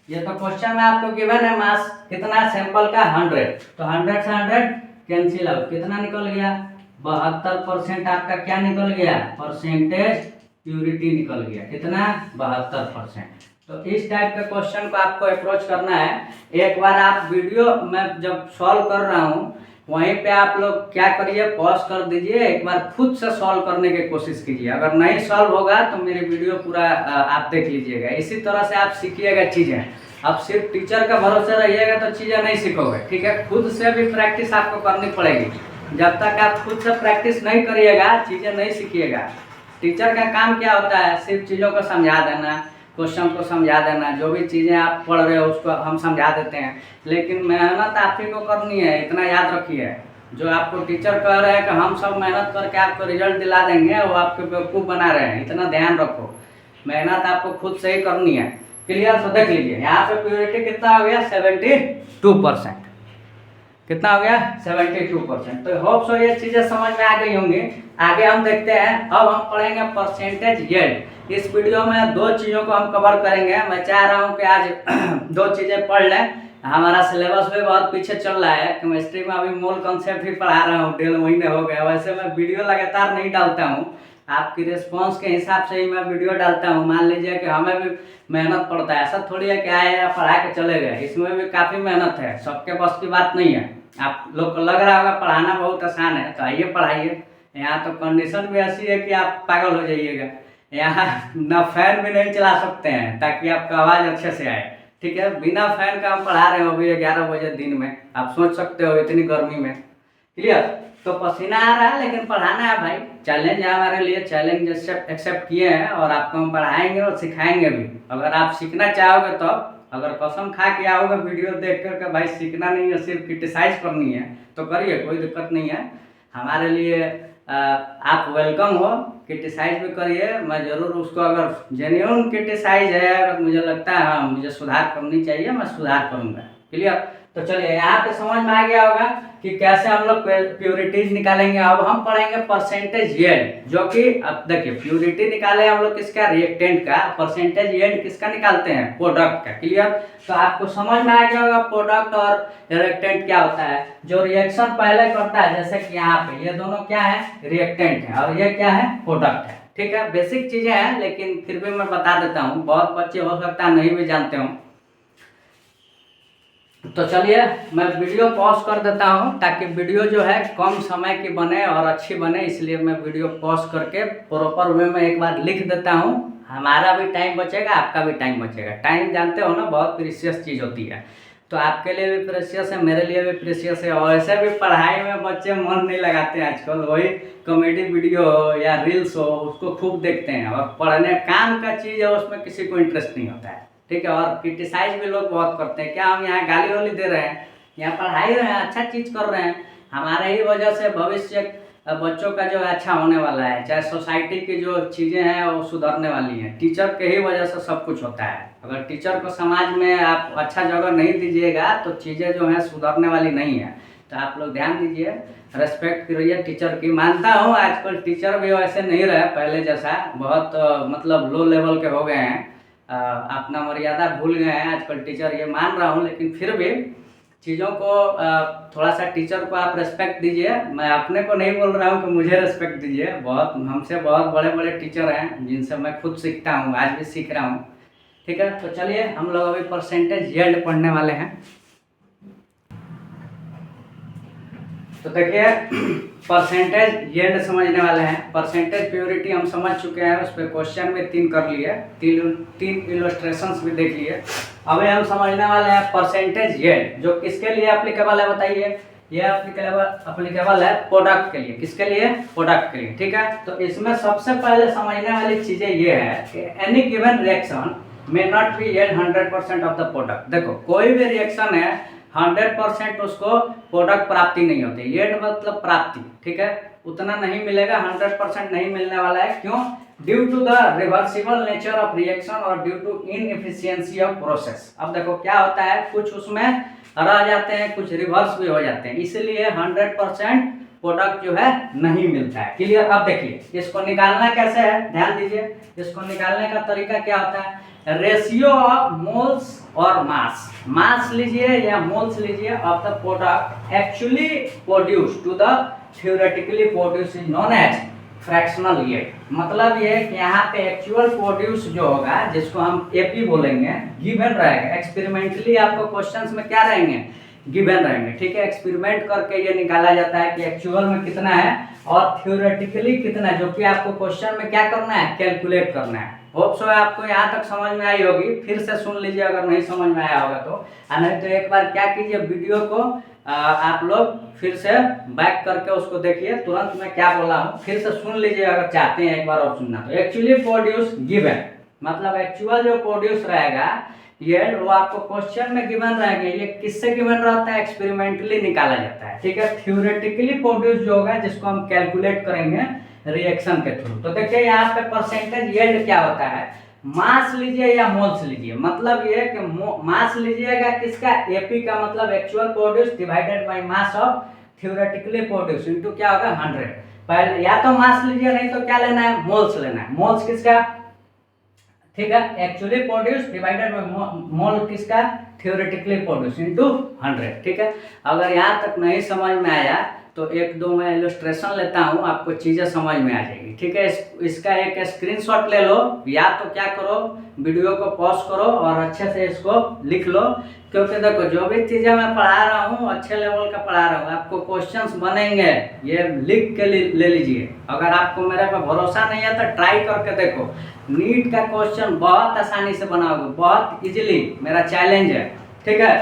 ये तो क्वेश्चन में आपको गिवन है मास कितना, सैंपल का 100, तो 100 से 100 कैंसिल आउट, कितना निकल गया 72% आपका क्या निकल गया, परसेंटेज प्यूरिटी निकल गया, कितना 72%। तो इस टाइप के क्वेश्चन को आपको अप्रोच करना है। एक बार आप वीडियो में जब सॉल्व कर रहा हूँ वहीं पे आप लोग क्या करिए, पॉज कर दीजिए, एक बार खुद से सॉल्व करने की कोशिश कीजिए। अगर नहीं सॉल्व होगा तो मेरी वीडियो पूरा आप देख लीजिएगा। इसी तरह से आप सीखिएगा चीज़ें। अब सिर्फ टीचर का भरोसे रहिएगा तो चीज़ें नहीं सीखोगे, ठीक है। खुद से भी प्रैक्टिस आपको करनी पड़ेगी। जब तक आप खुद से प्रैक्टिस नहीं करिएगा चीज़ें नहीं सीखिएगा। टीचर का काम क्या होता है, सिर्फ चीज़ों को समझा देना, क्वेश्चन को समझा देना, जो भी चीज़ें आप पढ़ रहे हो उसको हम समझा देते हैं, लेकिन मेहनत आप ही को करनी है। इतना याद रखिए, जो आपको टीचर कह रहे हैं कि हम सब मेहनत करके आपको रिजल्ट दिला देंगे, वो आपको बेवकूफ़ बना रहे हैं। इतना ध्यान रखो, मेहनत आपको खुद से ही करनी है। क्लियर, तो देख लीजिए यहाँ पे प्योरिटी कितना हो गया, 72%। कितना हो गया, 72%। तो होप सो ये चीज़ें समझ में आ गई होंगी। आगे हम देखते हैं, अब हम पढ़ेंगे परसेंटेज यील्ड। इस वीडियो में दो चीज़ों को हम कवर करेंगे। मैं चाह रहा हूँ कि आज दो चीज़ें पढ़ लें। हमारा सिलेबस भी बहुत पीछे चल रहा है। केमिस्ट्री में अभी मोल कॉन्सेप्ट भी पढ़ा रहा हूँ, 1.5 महीने हो गए। वैसे मैं वीडियो लगातार नहीं डालता हूँ, आपकी रिस्पॉन्स के हिसाब से ही मैं वीडियो डालता हूँ। मान लीजिए कि हमें भी मेहनत पड़ता है, ऐसा थोड़ी है कि आए पढ़ा के चले गए, इसमें भी काफ़ी मेहनत है, सबके बस की बात नहीं है। आप लोग को लग रहा होगा पढ़ाना बहुत आसान है, तो आइए पढ़ाइए। यहाँ तो कंडीशन भी ऐसी है कि आप पागल हो जाइएगा। यहाँ ना फैन भी नहीं चला सकते हैं ताकि आपका आवाज़ अच्छे से आए, ठीक है। बिना फैन का हम पढ़ा रहे हो अभी 11 बजे दिन में, आप सोच सकते हो इतनी गर्मी में। क्लियर, तो पसीना आ रहा है लेकिन पढ़ाना है भाई। चैलेंज है हमारे लिए, चैलेंज एक्सेप्ट किए हैं और आपको हम पढ़ाएंगे और सिखाएंगे भी। अगर आप सीखना चाहोगे तो, अगर कसम खा के आओगे वीडियो देख कर के भाई सीखना नहीं है सिर्फ क्रिटिसाइज करनी है, तो करिए, कोई दिक्कत नहीं है। हमारे लिए आप वेलकम हो, क्रिटिसाइज भी करिए। मैं ज़रूर उसको, अगर जेन्युइन क्रिटिसाइज है, अगर मुझे लगता है हाँ मुझे सुधार करनी चाहिए, मैं सुधार करूँगा। क्लियर, तो चलिए यहाँ पे समझ में आ गया होगा कि कैसे हम लोग प्योरिटीज निकालेंगे। अब हम पढ़ेंगे परसेंटेज यील्ड, जो कि अब देखिए प्योरिटी निकाले हम लोग किसका, रिएक्टेंट का। परसेंटेज यील्ड किसका निकालते हैं, प्रोडक्ट का। क्लियर, तो आपको समझ में आ गया होगा प्रोडक्ट और रिएक्टेंट क्या होता है। जो रिएक्शन पहले करता है, जैसे कि यहाँ पे ये दोनों क्या है, रिएक्टेंट है, और ये क्या है, प्रोडक्ट है। ठीक है, बेसिक चीजें हैं लेकिन फिर भी मैं बता देता हूँ, बहुत बच्चे हो सकता है नहीं भी जानते हो। तो चलिए मैं वीडियो पॉज कर देता हूँ ताकि वीडियो जो है कम समय की बने और अच्छी बने, इसलिए मैं वीडियो पॉज करके प्रॉपर वे में एक बार लिख देता हूँ। हमारा भी टाइम बचेगा, आपका भी टाइम बचेगा। टाइम जानते हो ना, बहुत प्रीशियस चीज़ होती है, तो आपके लिए भी प्रीशियस है, मेरे लिए भी प्रीशियस है। और ऐसे भी पढ़ाई में बच्चे मन नहीं लगाते आजकल, वही कॉमेडी वीडियो हो या रील्स हो उसको खूब देखते हैं, और पढ़ने काम का चीज़ है उसमें किसी को इंटरेस्ट नहीं होता है। ठीक है, और क्रिटिसाइज भी लोग बहुत करते हैं, क्या हम यहाँ गाली वाली दे रहे हैं, यहाँ पढ़ाई रहे हैं, अच्छा चीज़ कर रहे हैं। हमारे ही वजह से भविष्य बच्चों का जो अच्छा होने वाला है, चाहे सोसाइटी की जो चीज़ें हैं वो सुधरने वाली हैं। टीचर के ही वजह से सब कुछ होता है। अगर टीचर को समाज में आप अच्छा जगह नहीं दीजिएगा तो चीज़ें जो हैं सुधरने वाली नहीं है। तो आप लोग ध्यान दीजिए, रेस्पेक्ट करिए टीचर की। मानता हूँ आजकल टीचर भी वैसे नहीं रहे पहले जैसा, बहुत मतलब लो लेवल के हो गए हैं, अपना मर्यादा भूल गए हैं आजकल टीचर, ये मान रहा हूँ। लेकिन फिर भी चीज़ों को थोड़ा सा टीचर को आप रेस्पेक्ट दीजिए। मैं अपने को नहीं बोल रहा हूँ कि मुझे रेस्पेक्ट दीजिए, बहुत हमसे बहुत बड़े बड़े टीचर हैं जिनसे मैं खुद सीखता हूँ, आज भी सीख रहा हूँ। ठीक है, तो चलिए हम लोग अभी परसेंटेज यील्ड पढ़ने वाले हैं। तो देखिए परसेंटेज यील्ड समझने वाले हैं। परसेंटेज प्योरिटी हम समझ चुके हैं, उस पर क्वेश्चन भी 3 कर लिए, तीन इलस्ट्रेशंस भी देख लिए। अभी हम समझने वाले हैं परसेंटेज यील्ड, जो किसके लिए एप्लीकेबल है बताइए। ये एप्लीकेबल है प्रोडक्ट के लिए। किसके लिए, प्रोडक्ट के लिए। ठीक है, तो इसमें सबसे पहले समझने वाली चीज़ें ये है कि any given reaction may not B yield 100% of the product. देखो कोई भी रिएक्शन है 100% उसको प्रोडक्ट प्राप्ति नहीं होती। yield मतलब प्राप्ति, ठीक है, उतना नहीं मिलेगा, 100% नहीं मिलने वाला है। क्यों? Due to the reversible nature of reaction और due to inefficiency of process. अब देखो क्या होता है, कुछ उसमें रह जाते हैं, कुछ रिवर्स भी हो जाते हैं, इसलिए 100% प्रोडक्ट जो है नहीं मिलता है। क्लियर? अब देखिए इसको निकालना कैसे है, ध्यान दीजिए। इसको निकालने का तरीका क्या होता है, रेशियो ऑफ मोल्स और मास। मास लीजिए या मोल्स लीजिए of the product actually produce to the theoretically produce is known as fractional yield. मतलब ये कि यहाँ पे एक्चुअल प्रोड्यूस जो होगा, जिसको हम एपी बोलेंगे, गिवन रहेगा। एक्सपेरिमेंटली आपको क्वेश्चंस में क्या रहेंगे, गिवन रहेंगे, ठीक है। एक्सपेरिमेंट करके ये निकाला जाता है कि एक्चुअल में कितना है और थ्योरेटिकली कितना है, जो कि आपको क्वेश्चन में क्या करना है, कैलकुलेट करना है। होप सो आपको यहाँ तक समझ में आई होगी। फिर से सुन लीजिए अगर नहीं समझ में आया होगा तो, नहीं तो एक बार क्या कीजिए, वीडियो को आप लोग फिर से बैक करके उसको देखिए, तुरंत मैं क्या बोला हूँ फिर से सुन लीजिए अगर चाहते हैं एक बार और सुनना तो। एक्चुअली प्रोड्यूस गिवन, मतलब एक्चुअल जो प्रोड्यूस रहेगा ये वो आपको क्वेश्चन में गिवन रहेंगे। ये किससे गिवन रहता है, एक्सपेरिमेंटली निकाला जाता है, ठीक है। थ्योरेटिकली प्रोड्यूस जो होगा, जिसको हम कैलकुलेट करेंगे रिएक्शन के थ्रू। तो देखिए यहाँ पे परसेंटेज यील्ड क्या होता है, मास लीजिए या मोल्स लीजिए, मतलब ये कि मास लीजिएगा किसका, एपी का, मतलब actual produce divided by mass of theoretically produce into क्या होगा 100। पहले या तो मास लीजिए, नहीं तो क्या लेना है, मोल्स लेना है। मोल्स किसका, ठीक है, actually produce divided by mole किसका, थ्योरेटिकली प्रोड्यूस इनटू 100, ठीक है। अगर यहाँ तक नहीं समझ में आया तो एक दो मैं इलस्ट्रेशन लेता हूँ, आपको चीज़ें समझ में आ जाएगी, ठीक है। इसका एक स्क्रीनशॉट ले लो, या तो क्या करो, वीडियो को पॉज करो और अच्छे से इसको लिख लो, क्योंकि देखो जो भी चीज़ें मैं पढ़ा रहा हूँ अच्छे लेवल का पढ़ा रहा हूँ। आपको क्वेश्चंस बनेंगे, ये लिख के ले लीजिए। अगर आपको मेरे पे भरोसा नहीं है तो ट्राई करके देखो, नीट का क्वेश्चन बहुत आसानी से बनाओगे, बहुत इजीली, मेरा चैलेंज है, ठीक है।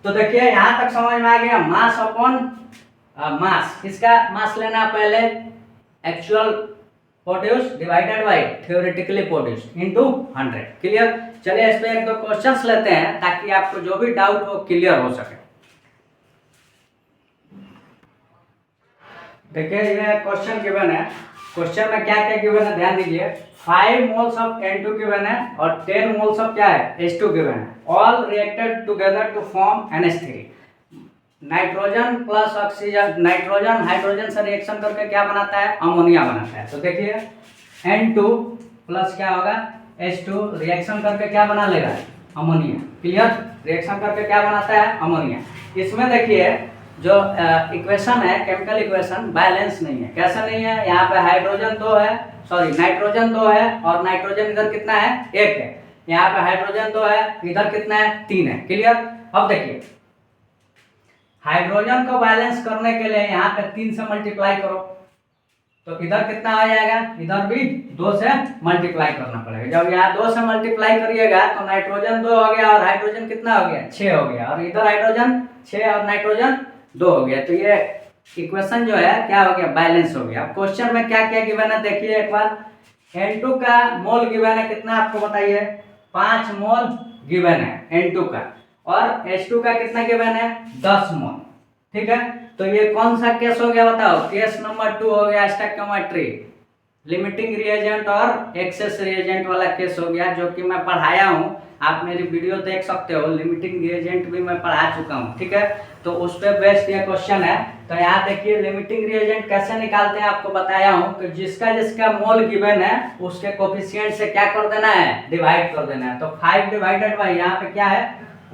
तो देखिए यहाँ तक समझ में आ गया, मास अपॉन मास, किसका मास लेना पहले, actual produce divided by theoretically produce into 100। Clear? चलिए इस पे एक दो क्वेश्चंस लेते हैं ताकि आपको जो भी डाउट हो क्लियर हो सके। देखिए ये क्वेश्चन गिवन है, क्वेश्चन में क्या क्या गिवन है ध्यान दीजिए। 5 मोल्स ऑफ N2 गिवन है और 10 मोल्स ऑफ क्या है, H2 गिवन है। All reacted together to form NH3। Nitrogen plus oxygen, nitrogen hydrogen से रिएक्शन करके क्या बनाता है, अमोनिया बनाता है। तो देखिए N2 प्लस क्या होगा, H2 रिएक्शन करके क्या बना लेगा, अमोनिया। क्लियर? रिएक्शन करके क्या बनाता है, अमोनिया। इसमें देखिए जो इक्वेशन है, केमिकल इक्वेशन बैलेंस नहीं है। कैसा नहीं है, यहाँ पे हाइड्रोजन 2 है, सॉरी नाइट्रोजन 2 है और नाइट्रोजन इधर कितना है, 1 है। यहाँ पे हाइड्रोजन 2 है, इधर कितना है, 3 है। क्लियर? अब देखिए हाइड्रोजन को बैलेंस करने के लिए यहाँ पे 3 से मल्टीप्लाई करो, तो इधर कितना आ जाएगा, इधर भी 2 से मल्टीप्लाई करना पड़ेगा। जब यहाँ 2 से मल्टीप्लाई करिएगा तो नाइट्रोजन 2 हो गया और हाइड्रोजन कितना हो गया, 6 हो गया, और इधर हाइड्रोजन 6 और नाइट्रोजन 2 हो गया। तो ये इक्वेशन जो है क्या हो गया, बैलेंस हो गया। अब क्वेश्चन में क्या क्या गिवन है देखिए एक बार। N2 का मोल गिवन है कितना, आपको बताइए, 5 मोल गिवन है N2 का, और H2 का कितना गिवन है, 10 मोल, ठीक है। तो ये कौन सा केस हो गया बताओ, केस नंबर 2 हो गया, स्टोइकियोमेट्री, लिमिटिंग रिएजेंट और एक्सेस रिएजेंट वाला केस हो गया, जो कि मैं पढ़ाया हूँ। आप मेरी वीडियो देख सकते हो, लिमिटिंग रिएजेंट भी मैं पढ़ा चुका हूँ, ठीक है। तो उस पर बेस्ड ये क्वेश्चन है। तो यहाँ देखिए लिमिटिंग रिएजेंट कैसे निकालते हैं, आपको बताया हूँ कि जिसका जिसका मोल गिवन है उसके कोफिशिएंट से क्या कर देना है, डिवाइड कर देना है। तो 5 डिवाइडेड बाई यहाँ पे क्या है,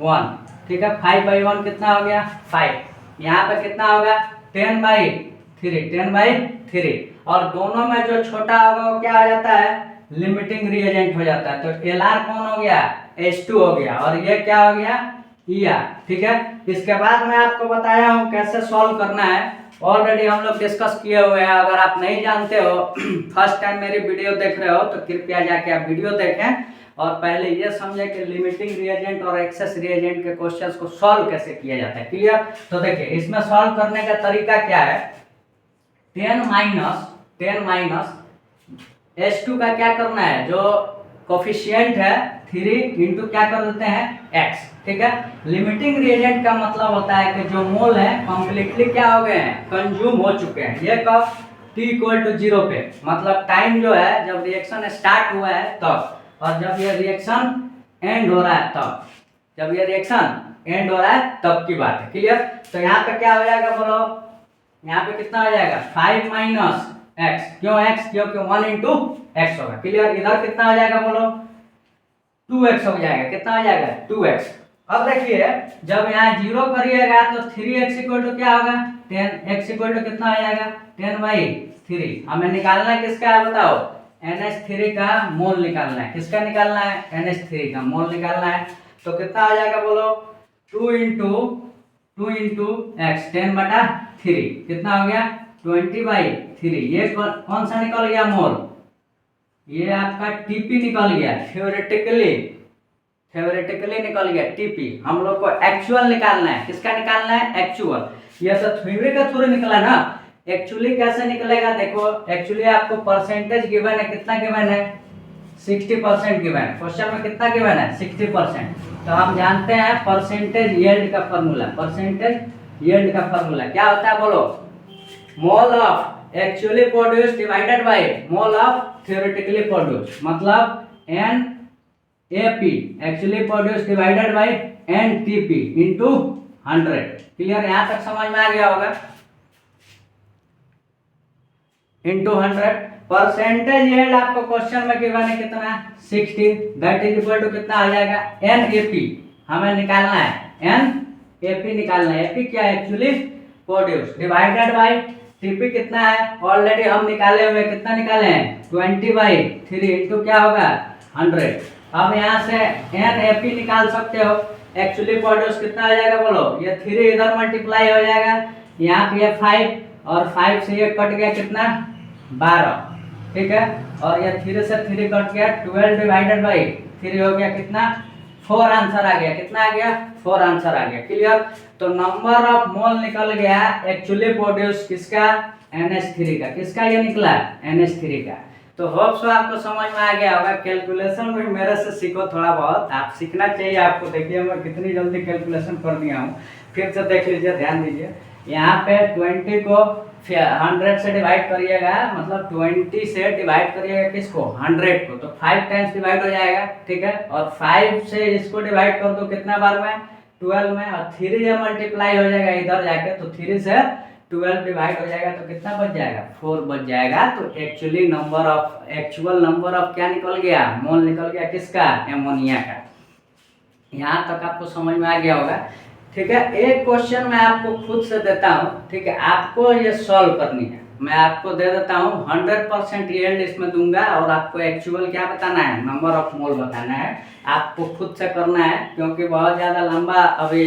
1, ठीक है। 5/1 कितना हो गया, 5। यहाँ पे कितना होगा, 10/3, 10/3, और दोनों में जो छोटा होगा वो क्या हो जाता है, लिमिटिंग रिएजेंट हो जाता है। तो Lr कौन हो गया, H2 हो गया, और ये क्या हो गया, Er, ठीक है। इसके बाद मैं आपको बताया हूँ कैसे सॉल्व करना है, ऑलरेडी हम लोग डिस्कस किए हुए हैं। अगर आप नहीं जानते हो, फर्स्ट टाइम मेरी वीडियो देख रहे हो, तो कृपया जाके आप वीडियो देखें और पहले ये समझें कि लिमिटिंग रिएजेंट और एक्सेस रिएजेंट के क्वेश्चंस को सॉल्व कैसे किया जाता है। क्लियर? तो देखिए इसमें सॉल्व करने का तरीका क्या है, 10 माइनस H2 का क्या करना है, जो कोफिशिएंट है 3 इंटू क्या कर देते हैं x, ठीक है। लिमिटिंग रिएजेंट का मतलब होता है कि जो मोल है कंप्लीटली क्या हो गए हैं, कंज्यूम हो चुके हैं। ये कब, t इक्वल टू 0 पे, मतलब टाइम जो है जब रिएक्शन स्टार्ट हुआ है तब, और जब ये रिएक्शन एंड हो रहा है तब, जब ये रिएक्शन एंड हो रहा है तब की बात है। क्लियर। तो यहाँ पे क्या हो जाएगा बोलो, यहाँ पे कितना हो जाएगा 5 माइनस एक्स, क्यों x, क्योंकि 1 इंटू एक्स होगा। क्लियर। इधर कितना हो जाएगा बोलो 2x हो जाएगा, कितना हो जाएगा 2x। अब देखिए जब यहाँ 0 करिएगा तो 3x इक्वल टू क्या होगा 10, x इक्वल टू कितना हो जाएगा 10/3। हमें निकालना है किसका है बताओ, NH3 का मोल निकालना है। किसका निकालना है, NH3 का मोल निकालना है। तो कितना हो जाएगा बोलो 2 इंटू एक्स 10/3, कितना हो गया 20/3। ये कौन सा निकल गया मोल, ये आपका टीपी निकल गया, थ्योरेटिकली निकल गया टीपी। हम लोग को एक्चुअल निकालना है। किसका निकालना है, एक्चुअल। ये तो थ्योरी का थ्रू निकला ना, एक्चुअली कैसे निकलेगा देखो। एक्चुअली आपको परसेंटेज गिवन है, कितना गिवन है 60% गिवन है। क्वेश्चन में कितना गिवन है 60%। तो हम जानते हैं परसेंटेज यील्ड का फॉर्मूला, परसेंटेज यील्ड का फॉर्मूला क्या होता है बोलो, mole of actually produce divided by mole of theoretically produce, मतलब NAP actually produce divided by NTP into 100। Clear. यहां तक समझ में आ गया होगा, इनटू 100। परसेंटेज यील्ड आपको क्वेश्चन में गिवन है कितना 60, दैट इज इक्वल टू कितना आ जाएगा NAP। हमें निकालना है NAP निकालना है। AP क्या है, actually produce divided by TP कितना है, ऑलरेडी हम निकाले हुए, कितना निकाले हैं 20/3 इनटू क्या होगा 100। अब यहाँ से NAP निकाल सकते हो। एक्चुअली प्रोड्यूस कितना आ जाएगा बोलो, ये 3 इधर मल्टीप्लाई हो जाएगा, यहाँ पे 5 और 5 से ये कट गया कितना 12, ठीक है। और ये 3 से 3 कट गया, 12 डिवाइडेड बाई 3 हो गया कितना 4 आंसर आ गया। कितना आ गया 4 आंसर आ गया। क्लियर। तो नंबर ऑफ मोल निकल गया एक्चुअली प्रोड्यूस किसका, NH3 का। किसका ये निकला NH3 का। तो होप सो आपको समझ में आ गया होगा। कैलकुलेशन भी मेरे से सीखो थोड़ा बहुत, आप सीखना चाहिए आपको। देखिए मैं कितनी जल्दी कैलकुलेशन कर दिया हूँ, फिर से देख लीजिए, ध्यान दीजिए। यहाँ पे 20 को 100 से डिवाइड करिएगा, मतलब 20 से डिवाइड करिएगा किसको 100 को, तो 5 टाइम्स डिवाइड हो जाएगा, ठीक है। और 5 से इसको डिवाइड कर दो कितना बार में 12 में, और 3 जब मल्टीप्लाई हो जाएगा इधर जाके, तो 3 से 12 डिवाइड हो जाएगा तो कितना बच जाएगा 4 बच जाएगा। तो एक्चुअली एक्चुअल नंबर ऑफ क्या निकल गया, मोल निकल गया किसका, एमोनिया का। यहाँ तक आपको समझ में आ गया होगा, ठीक है। एक क्वेश्चन मैं आपको खुद से देता हूँ, ठीक है, आपको ये सॉल्व करनी है। मैं आपको दे देता हूँ 100% यील्ड इसमें दूंगा, और आपको एक्चुअल क्या बताना है, नंबर ऑफ मोल बताना है। आपको खुद से करना है, क्योंकि बहुत ज़्यादा लंबा अभी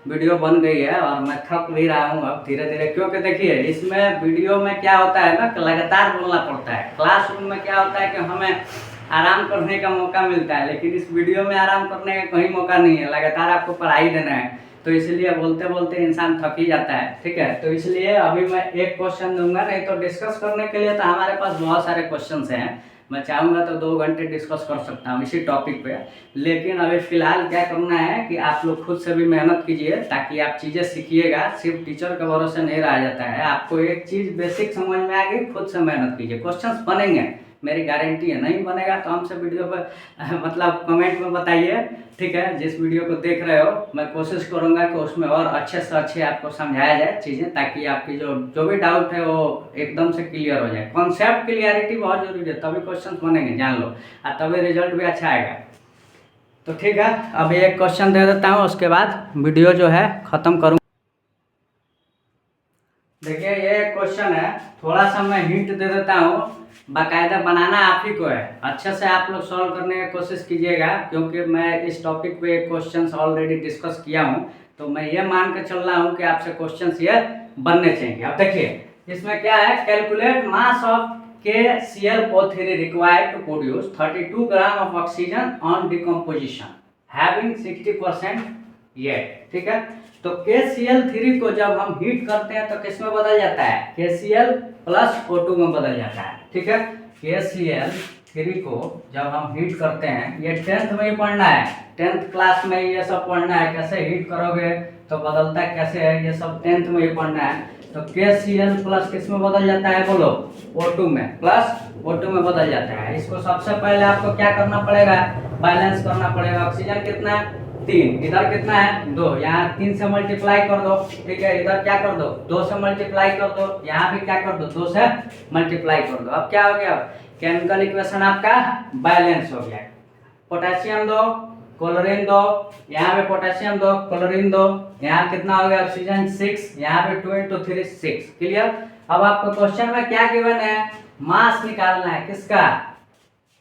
वीडियो बन गई है और मैं थक भी रहा हूँ अब धीरे धीरे। क्योंकि देखिए इसमें वीडियो में क्या होता है ना, लगातार बोलना पड़ता है। क्लासरूम में क्या होता है कि हमें आराम करने का मौका मिलता है, लेकिन इस वीडियो में आराम करने का कोई मौका नहीं है, लगातार आपको पढ़ाई देना है। तो इसलिए बोलते बोलते इंसान थक ही जाता है, ठीक है। तो इसलिए अभी मैं एक क्वेश्चन दूंगा, नहीं तो डिस्कस करने के लिए तो हमारे पास बहुत सारे क्वेश्चंस हैं। मैं चाहूँगा तो 2 घंटे डिस्कस कर सकता हूँ इसी टॉपिक पे। लेकिन अभी फ़िलहाल क्या करना है कि आप लोग खुद से भी मेहनत कीजिए, ताकि आप चीज़ें सीखिएगा। सिर्फ टीचर के भरोसे नहीं रहा जाता है। आपको एक चीज़ बेसिक समझ में आ गई, खुद से मेहनत कीजिए, क्वेश्चंस बनेंगे, मेरी गारंटी है। नहीं बनेगा तो हमसे वीडियो पर मतलब कमेंट में बताइए, ठीक है। जिस वीडियो को देख रहे हो मैं कोशिश करूंगा कि उसमें और अच्छे से अच्छे आपको समझाया जाए चीज़ें, ताकि आपकी जो भी डाउट है वो एकदम से क्लियर हो जाए। कॉन्सेप्ट क्लियरिटी बहुत जरूरी है, तभी क्वेश्चन बनेंगे, जान लो, और तभी रिजल्ट भी अच्छा आएगा। तो ठीक है, अभी एक क्वेश्चन दे देता हूँ, उसके बाद वीडियो जो है ख़त्म करूँ। देखिए ये क्वेश्चन है, थोड़ा सा मैं हिंट दे देता हूँ, बाकायदा बनाना आप ही को है। अच्छे से आप लोग सॉल्व करने की कोशिश कीजिएगा, क्योंकि मैं इस टॉपिक पे क्वेश्चंस ऑलरेडी डिस्कस किया हूँ। तो मैं ये मान के चल रहा हूँ कि आपसे क्वेश्चंस ये बनने चाहिए। अब देखिए इसमें क्या है, calculate mass of KClO3 required to produce 32 gram of oxygen on decomposition having 60% yield, ठीक है। तो KCl3 को जब हम हीट करते हैं तो किस में बदल जाता है, KCl + O2 में बदल जाता है, ठीक है। KCl 3 को जब हम हीट करते हैं, ये 10th में ही पढ़ना है, 10th क्लास में ये सब पढ़ना है, कैसे हीट करोगे तो बदलता कैसे है, ये सब 10th में ही पढ़ना है। तो KCl प्लस किस में बदल जाता है बोलो, O2 में, प्लस O2 में बदल जाता है। इसको सबसे पहले आपको क्या करना पड़ेगा, बैलेंस करना पड़ेगा। ऑक्सीजन कितना है 3, इधर कितना है 2, यहाँ 3 से मल्टीप्लाई कर दो, ठीक है। इधर क्या कर दो 2 से मल्टीप्लाई कर दो, यहाँ भी क्या कर दो 2 से मल्टीप्लाई कर दो। अब क्या हो गया, केमिकल इक्वेशन आपका बैलेंस हो गया। पोटेशियम दो, क्लोरीन दो, यहाँ पे पोटेशियम दो, क्लोरीन दो, यहाँ कितना हो गया ऑक्सीजन 6, यहाँ पे 2 × 3 6। क्लियर। अब आपको क्वेश्चन में क्या गिवन है, मास निकालना है, किसका,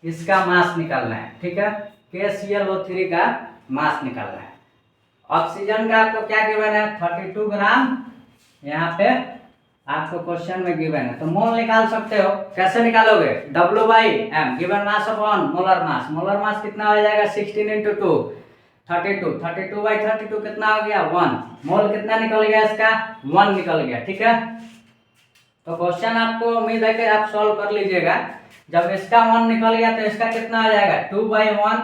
इसका मास निकालना है, ठीक है। KClO3 का मास निकालना है। ऑक्सीजन का आपको क्या गिवन है 32 ग्राम, यहाँ पे आपको क्वेश्चन में गिवन है। तो मोल निकाल सकते हो, कैसे निकालोगे, W/m given mass upon molar मास। मोलर मास कितना हो जाएगा 16 × 2 32, 32/32 कितना हो गया 1। मोल कितना निकल गया इसका 1 निकल गया, ठीक है। तो क्वेश्चन आपको उम्मीद है कि आप सॉल्व कर लीजिएगा। जब इसका 1 निकल गया तो इसका कितना हो जाएगा 2/1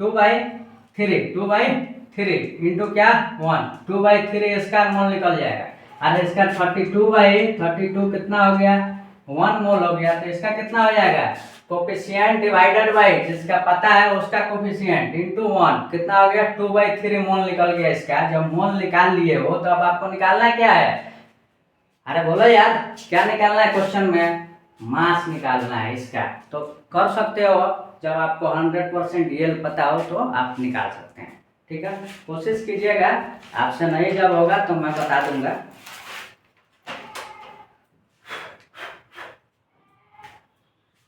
2/3 इंटू क्या 1 2/3 इसका मोल निकल जाएगा। और इसका 32/32 कितना हो गया 1 मोल हो गया। तो इसका कितना हो जाएगा कोफिशिएंट डिवाइडेड बाय जिसका पता है उसका कोफिशिएंट इंटू 1 कितना हो गया 2/3 मोल निकल गया इसका। जब मोल निकाल लिए हो तो अब आपको निकालना क्या है, अरे बोलो यार क्या निकालना है, क्वेश्चन में मास निकालना है इसका। तो कर सकते हो, जब आपको 100% रियल पता हो तो आप निकाल सकते हैं, ठीक है। कोशिश कीजिएगा, आपसे नहीं जब होगा तो मैं बता दूंगा।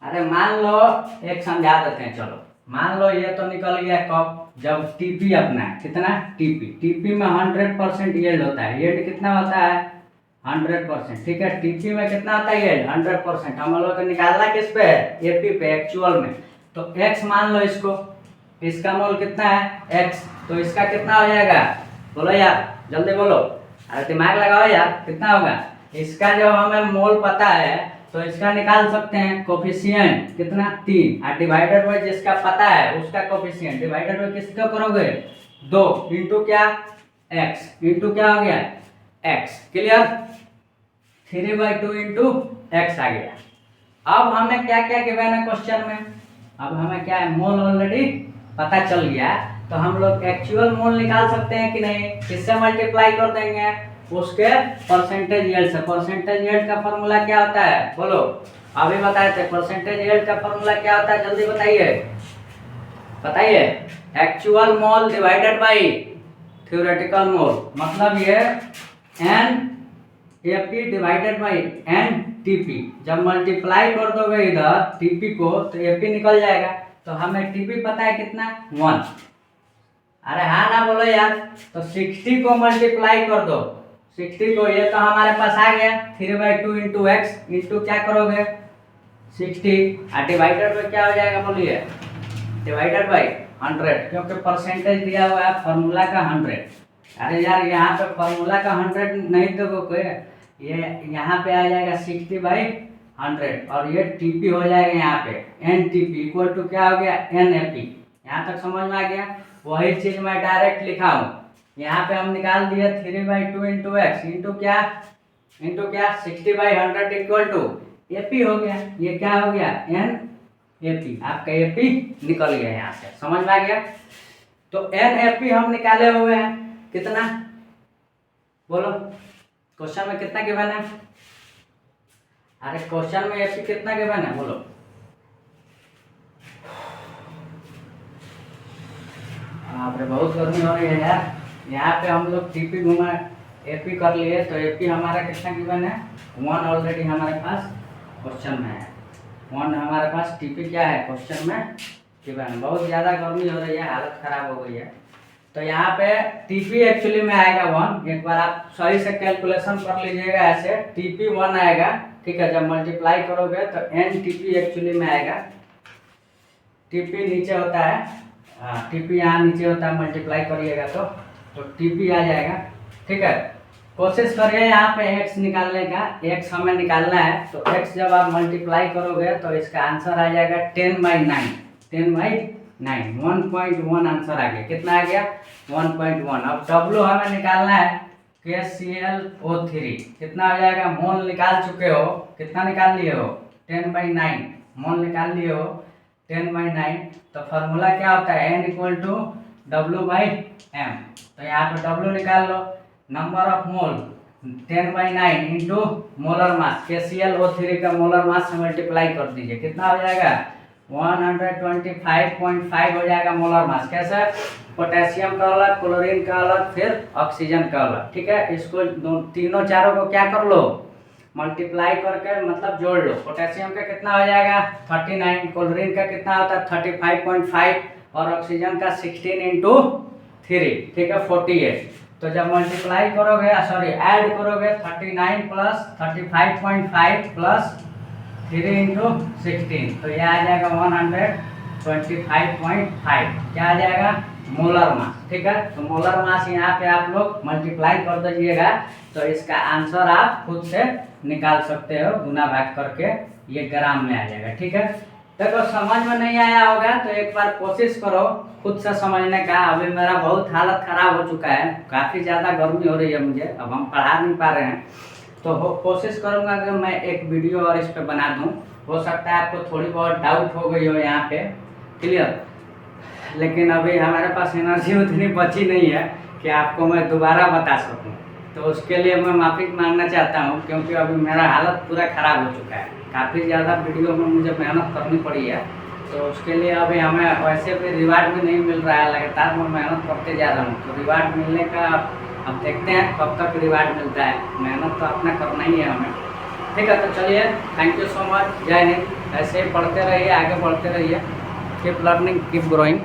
अरे मान लो एक समझा देते हैं, चलो मान लो ये तो निकल गया कब, जब टीपी अपना है कितना टीपी में 100% यील्ड होता है। यील्ड कितना होता है 100%, ठीक है। टीपी में कितना होता है यील्ड 100%। हम लोग को निकालना किस पे है एपी पे, एक्चुअल में। तो एक्स मान लो इसको, इसका मोल कितना है एक्स, तो इसका कितना हो जाएगा बोलो यार जल्दी बोलो, अरे दिमाग लगाओ यार कितना होगा। इसका जब हमें मोल पता है तो इसका निकाल सकते हैं कोफिशिएंट कितना 3 और डिवाइडेड बाय जिसका पता है उसका कोफिशिएंट डिवाइडेड बाय किसका करोगे 2 इंटू क्या x इंटू क्या हो गया x। क्लियर। 3/2 इंटू x आ गया। अब हमें क्या क्या गिवन है क्वेश्चन में, अब हमें क्या है मोल ऑलरेडी पता चल गया, तो हम लोग एक्चुअल मोल निकाल सकते हैं कि नहीं, किससे मल्टीप्लाई कर देंगे उसके परसेंटेज यील्ड से। परसेंटेज यील्ड का फॉर्मूला क्या होता है बोलो, अभी बताए थे परसेंटेज यील्ड का फॉर्मूला क्या होता है, जल्दी बताइए बताइए। Actual mole divided by theoretical mole, मतलब ये NAP डिवाइडेड बाय NTP। जब मल्टीप्लाई कर दोगे इधर TP को तो AP निकल जाएगा। तो हमें TP पता है कितना 1, अरे हाँ ना बोलो यार। तो 60 को मल्टीप्लाई कर दो, 60 को, ये तो हमारे पास आ गया 3/2 इंटू x इंटू क्या करोगे 60 और डिवाइडेड बाय क्या हो जाएगा बोलिए डिवाइडेड बाय 100, क्योंकि परसेंटेज दिया हुआ है फार्मूला का 100। अरे यार यहाँ पे फार्मूला का 100 नहीं दोगे, ये यहाँ पे आ जाएगा 60/100 और ये TP हो जाएगा यहाँ पे NTP इक्वल टू क्या हो गया NAP। यहाँ तक समझ में आ गया। वही चीज मैं डायरेक्ट लिखा हूँ, यहाँ पे हम निकाल दिए 3/2 इंटू x इंटू क्या 60/100 इक्वल टू AP हो गया। ये क्या हो गया NAP, आपका AP निकल गया यहाँ से, समझ में आ गया। तो NAP हम निकाले हुए हैं कितना बोलो, क्वेश्चन में कितना गिवन है, अरे क्वेश्चन में AP कितना गिवन है बोलो। आप रे बहुत गर्मी हो रही है यार। यहाँ पे हम लोग TP घुमा AP कर लिए, तो AP हमारा कितना गिवन है 1 ऑलरेडी हमारे पास क्वेश्चन में है 1 हमारे पास। TP क्या है क्वेश्चन में गिवन है। बहुत ज़्यादा गर्मी हो रही है, हालत ख़राब हो गई है। तो यहाँ पे TP एक्चुअली में आएगा 1, एक बार आप सही से कैलकुलेशन कर लीजिएगा, ऐसे TP 1 आएगा, ठीक है। जब मल्टीप्लाई करोगे तो NTP एक्चुअली में आएगा। TP नीचे होता है, TP यहाँ नीचे होता है, मल्टीप्लाई करिएगा तो TP आ जाएगा, ठीक है। कोशिश करिए यहाँ पे x निकालने का। x हमें निकालना है, तो x जब आप मल्टीप्लाई करोगे तो इसका आंसर आ जाएगा 10/9। 10/9 1.1 आंसर आ गया। कितना आ गया? 1.1। अब W हमें निकालना है KClO3। कितना आ जाएगा? मोल निकाल चुके हो। कितना निकाल लिए हो? 10/9 मोल निकाल लिए हो 10/9। तो फार्मूला क्या होता है? N = W/M। तो यहाँ पे W निकाल लो। Number of mole 10/9 into molar mass. KClO3 का मोलर मास से मल्टीप्लाई कर दीजिए। कितना हो जाएगा? 125.5 हो जाएगा मोलर मास। कैसे? पोटेशियम का अलग, क्लोरीन का अलग, फिर ऑक्सीजन का अलग। ठीक है, इसको तीनों चारों को क्या कर लो? मल्टीप्लाई करके मतलब जोड़ लो। पोटेशियम का कितना हो जाएगा? 39। क्लोरीन का कितना होता है? 35.5 और ऑक्सीजन का 16 इंटू 3। ठीक है, 48। तो जब मल्टीप्लाई करोगे, सॉरी ऐड करोगे 39 प्लस 35.5 प्लस 3 इंटू 16, तो यह आ जाएगा 125.5। क्या आ जाएगा? Molar mass. ठीक है, तो मोलर मास यहाँ पे आप लोग मल्टीप्लाई कर दीजिएगा, तो इसका आंसर आप खुद से निकाल सकते हो गुना भाग करके। ये ग्राम में आ जाएगा। ठीक है, देखो समझ में नहीं आया होगा तो एक बार कोशिश करो खुद से समझने का। अभी मेरा बहुत हालत ख़राब हो चुका है, काफ़ी ज़्यादा गर्मी हो रही है मुझे, अब हम पढ़ा नहीं पा रहे हैं। तो कोशिश करूँगा कि मैं एक वीडियो और इस पर बना दूँ। हो सकता है आपको थोड़ी बहुत डाउट हो गई हो यहाँ पे, क्लियर। लेकिन अभी हमारे पास एनर्जी उतनी बची नहीं है कि आपको मैं दोबारा बता सकूँ। तो उसके लिए मैं माफ़ी मांगना चाहता हूँ, क्योंकि अभी मेरा हालत पूरा ख़राब हो चुका है। काफ़ी ज़्यादा वीडियो में मुझे मेहनत करनी पड़ी है, तो उसके लिए अभी हमें वैसे भी रिवार्ड भी नहीं मिल रहा है। लगातार मैं मेहनत करते जा रहा हूँ, तो रिवार्ड मिलने का अब देखते हैं कब तक रिवार्ड मिलता है। मेहनत तो अपना करना ही है हमें। ठीक है, तो चलिए, थैंक यू सो मच। जय हिंद। ऐसे ही पढ़ते रहिए, आगे बढ़ते रहिए। Keep learning, keep growing.